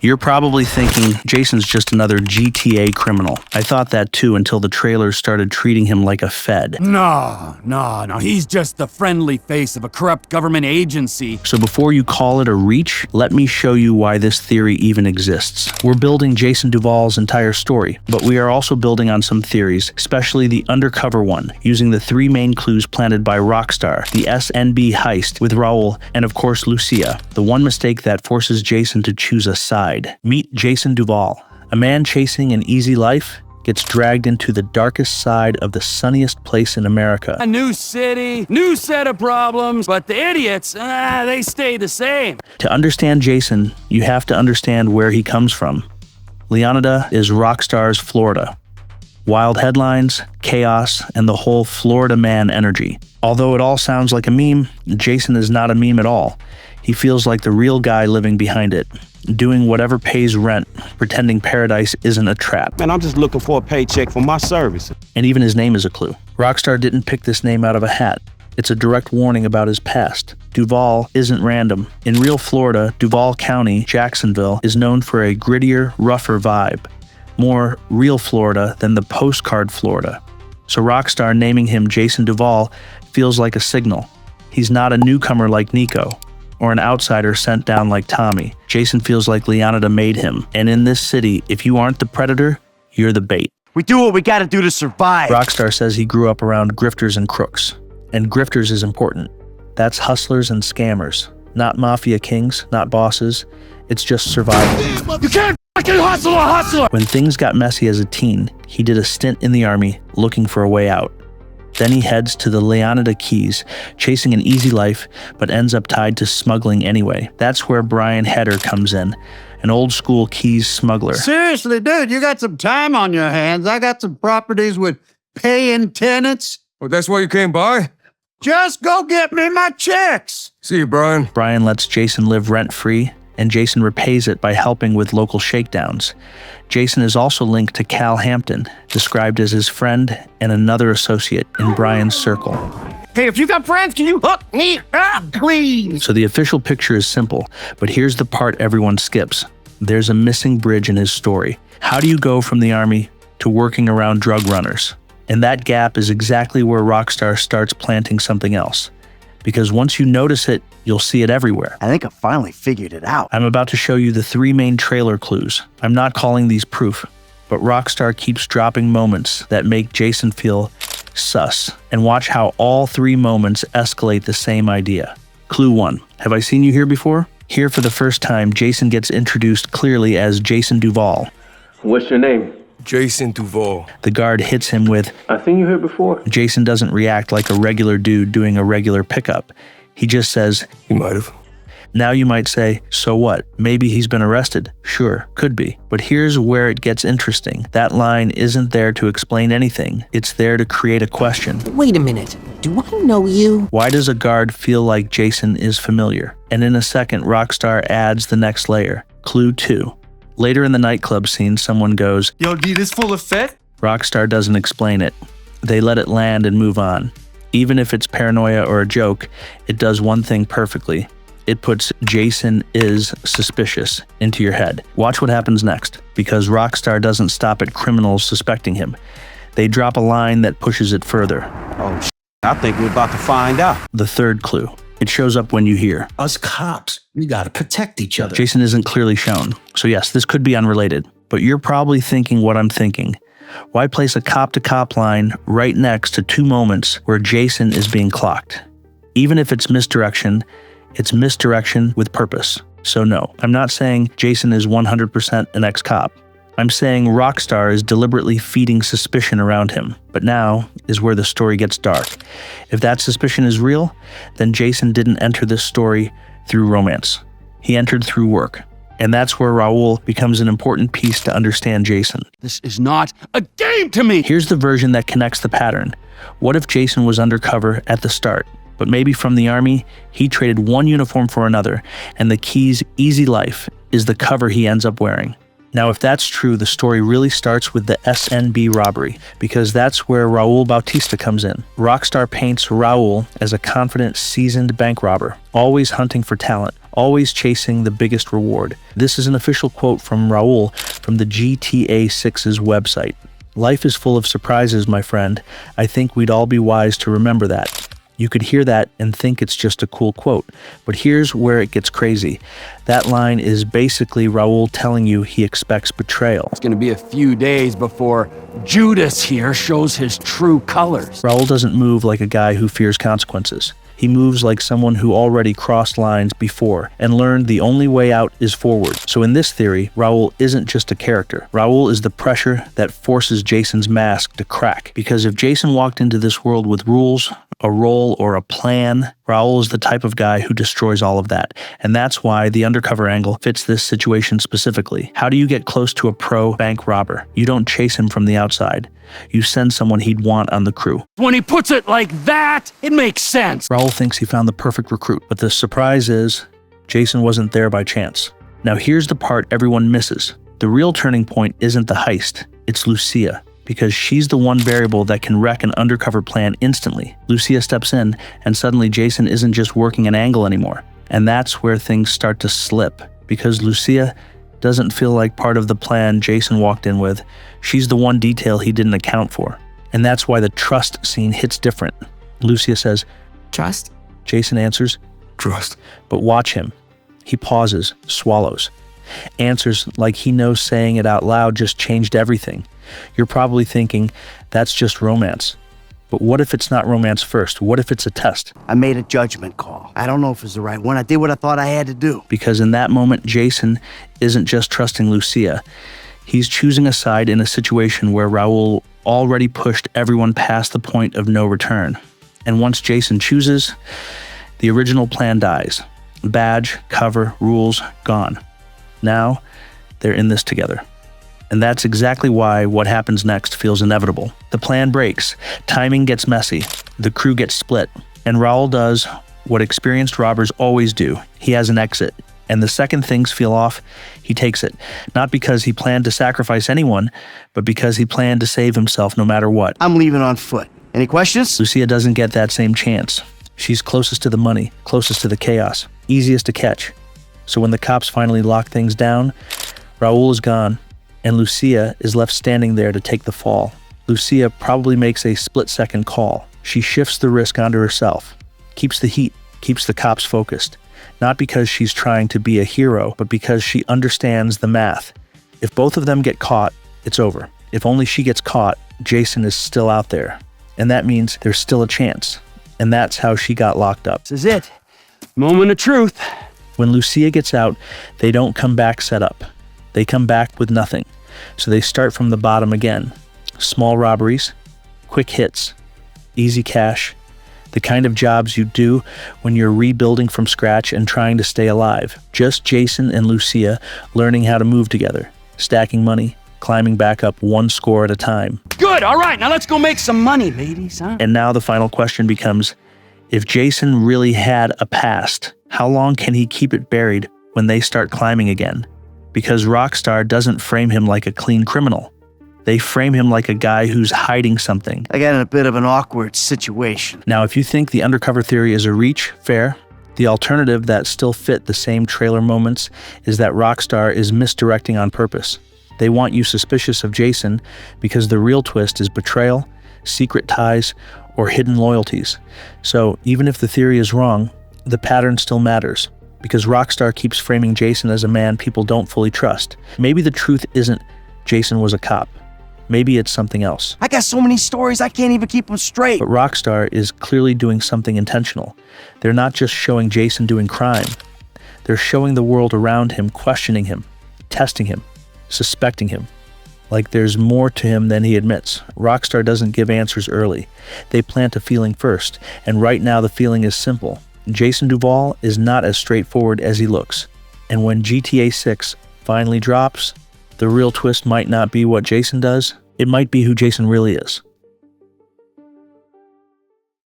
You're probably thinking, Jason's just another GTA criminal. I thought that too until the trailers started treating him like a fed. No. He's just the friendly face of a corrupt government agency. So before you call it a reach, let me show you why this theory even exists. We're building Jason Duval's entire story, but we are also building on some theories, especially the undercover one, using the 3 main clues planted by Rockstar, the SNB heist with Raul, and of course Lucia, the one mistake that forces Jason to choose a side. Meet Jason Duval, a man chasing an easy life, gets dragged into the darkest side of the sunniest place in America. A new city, new set of problems, but the idiots, they stay the same. To understand Jason, you have to understand where he comes from. Leonida is Rockstar's Florida. Wild headlines, chaos, and the whole Florida man energy. Although it all sounds like a meme, Jason is not a meme at all. He feels like the real guy living behind it, doing whatever pays rent, pretending paradise isn't a trap. Man, I'm just looking for a paycheck for my service. And even his name is a clue. Rockstar didn't pick this name out of a hat. It's a direct warning about his past. Duval isn't random. In real Florida, Duval County, Jacksonville, is known for a grittier, rougher vibe. More real Florida than the postcard Florida. So Rockstar naming him Jason Duval feels like a signal. He's not a newcomer like Nico, or an outsider sent down like Tommy. Jason feels like Leonida made him. And in this city, if you aren't the predator, you're the bait. We do what we gotta do to survive. Rockstar says he grew up around grifters and crooks. And grifters is important. That's hustlers and scammers. Not mafia kings, not bosses. It's just survival. You can't fucking hustle a hustler! When things got messy as a teen, he did a stint in the army looking for a way out. Then he heads to the Leonida Keys, chasing an easy life, but ends up tied to smuggling anyway. That's where Brian Heder comes in, an old-school Keys smuggler. Seriously, dude, you got some time on your hands. I got some properties with paying tenants. Well, that's why you came by? Just go get me my checks. See you, Brian. Brian lets Jason live rent-free, and Jason repays it by helping with local shakedowns. Jason is also linked to Cal Hampton, described as his friend and another associate in Brian's circle. Hey, if you got friends, can you hook me up, please? So the official picture is simple, but here's the part everyone skips. There's a missing bridge in his story. How do you go from the army to working around drug runners? And that gap is exactly where Rockstar starts planting something else. Because once you notice it, you'll see it everywhere. I think I finally figured it out. I'm about to show you the 3 main trailer clues. I'm not calling these proof, but Rockstar keeps dropping moments that make Jason feel sus. And watch how all 3 moments escalate the same idea. Clue 1. Have I seen you here before? Here for the first time, Jason gets introduced clearly as Jason Duval. What's your name? Jason Duval. The guard hits him with, I've seen you here before. Jason doesn't react like a regular dude doing a regular pickup. He just says, You might have. Now you might say, so what? Maybe he's been arrested. Sure, could be. But here's where it gets interesting. That line isn't there to explain anything. It's there to create a question. Wait a minute. Do I know you? Why does a guard feel like Jason is familiar? And in a second, Rockstar adds the next layer. Clue 2. Later in the nightclub scene, someone goes, Yo, D, this full of fit? Rockstar doesn't explain it. They let it land and move on. Even if it's paranoia or a joke, it does one thing perfectly. It puts Jason is suspicious into your head. Watch what happens next, because Rockstar doesn't stop at criminals suspecting him. They drop a line that pushes it further. Oh, I think we're about to find out. The 3rd clue. It shows up when you hear, Us cops, we gotta protect each other. Jason isn't clearly shown. So yes, this could be unrelated, but you're probably thinking what I'm thinking. Why place a cop-to-cop line right next to 2 moments where Jason is being clocked? Even if it's misdirection with purpose. So no, I'm not saying Jason is 100% an ex-cop. I'm saying Rockstar is deliberately feeding suspicion around him. But now is where the story gets dark. If that suspicion is real, then Jason didn't enter this story through romance. He entered through work. And that's where Raul becomes an important piece to understand Jason. This is not a game to me! Here's the version that connects the pattern. What if Jason was undercover at the start, but maybe from the army, he traded one uniform for another, and the Keys' easy life is the cover he ends up wearing? Now, if that's true, the story really starts with the SNB robbery, because that's where Raul Bautista comes in. Rockstar paints Raul as a confident, seasoned bank robber, always hunting for talent, always chasing the biggest reward. This is an official quote from Raul from the GTA 6's website. Life is full of surprises, my friend. I think we'd all be wise to remember that. You could hear that and think it's just a cool quote, but here's where it gets crazy. That line is basically Raul telling you he expects betrayal. It's gonna be a few days before Judas here shows his true colors. Raul doesn't move like a guy who fears consequences. He moves like someone who already crossed lines before and learned the only way out is forward. So in this theory, Raul isn't just a character. Raul is the pressure that forces Jason's mask to crack. Because if Jason walked into this world with rules, a role, or a plan, Raul is the type of guy who destroys all of that. And that's why the undercover angle fits this situation specifically. How do you get close to a pro bank robber? You don't chase him from the outside. You send someone he'd want on the crew. When he puts it like that, it makes sense. Raul thinks he found the perfect recruit, but the surprise is Jason wasn't there by chance. Now here's the part everyone misses. The real turning point isn't the heist, it's Lucia. Because she's the one variable that can wreck an undercover plan instantly. Lucia steps in, and suddenly Jason isn't just working an angle anymore. And that's where things start to slip. Because Lucia doesn't feel like part of the plan Jason walked in with. She's the one detail he didn't account for. And that's why the trust scene hits different. Lucia says, Trust? Jason answers, Trust. but watch him. He pauses, swallows, answers like he knows saying it out loud just changed everything. You're probably thinking, that's just romance. But what if it's not romance first? What if it's a test? I made a judgment call. I don't know if it's the right one. I did what I thought I had to do. Because in that moment, Jason isn't just trusting Lucia. He's choosing a side in a situation where Raul already pushed everyone past the point of no return. And once Jason chooses, the original plan dies. Badge, cover, rules, gone. Now, they're in this together. And that's exactly why what happens next feels inevitable. The plan breaks, timing gets messy, the crew gets split, and Raul does what experienced robbers always do. He has an exit, and the second things feel off, he takes it. Not because he planned to sacrifice anyone, but because he planned to save himself no matter what. I'm leaving on foot. Any questions? Lucia doesn't get that same chance. She's closest to the money, closest to the chaos, easiest to catch. So when the cops finally lock things down, Raul is gone, and Lucia is left standing there to take the fall. Lucia probably makes a split-second call. She shifts the risk onto herself, keeps the heat, keeps the cops focused. Not because she's trying to be a hero, but because she understands the math. If both of them get caught, it's over. If only she gets caught, Jason is still out there. And that means there's still a chance. And that's how she got locked up. This is it. Moment of truth. When Lucia gets out, they don't come back set up. They come back with nothing. So they start from the bottom again. Small robberies, quick hits, easy cash, the kind of jobs you do when you're rebuilding from scratch and trying to stay alive. Just Jason and Lucia learning how to move together, stacking money, climbing back up one score at a time. Good, all right, now let's go make some money, ladies, huh? And now the final question becomes, if Jason really had a past, how long can he keep it buried when they start climbing again? Because Rockstar doesn't frame him like a clean criminal. They frame him like a guy who's hiding something. I got in a bit of an awkward situation. Now, if you think the undercover theory is a reach, fair. The alternative that still fit the same trailer moments is that Rockstar is misdirecting on purpose. They want you suspicious of Jason because the real twist is betrayal, secret ties, or hidden loyalties. So even if the theory is wrong, the pattern still matters. Because Rockstar keeps framing Jason as a man people don't fully trust. Maybe the truth isn't Jason was a cop. Maybe it's something else. I got so many stories, I can't even keep them straight. But Rockstar is clearly doing something intentional. They're not just showing Jason doing crime. They're showing the world around him, questioning him, testing him, suspecting him. Like there's more to him than he admits. Rockstar doesn't give answers early. They plant a feeling first. And right now the feeling is simple. Jason Duval is not as straightforward as he looks. And when GTA 6 finally drops, the real twist might not be what Jason does, it might be who Jason really is.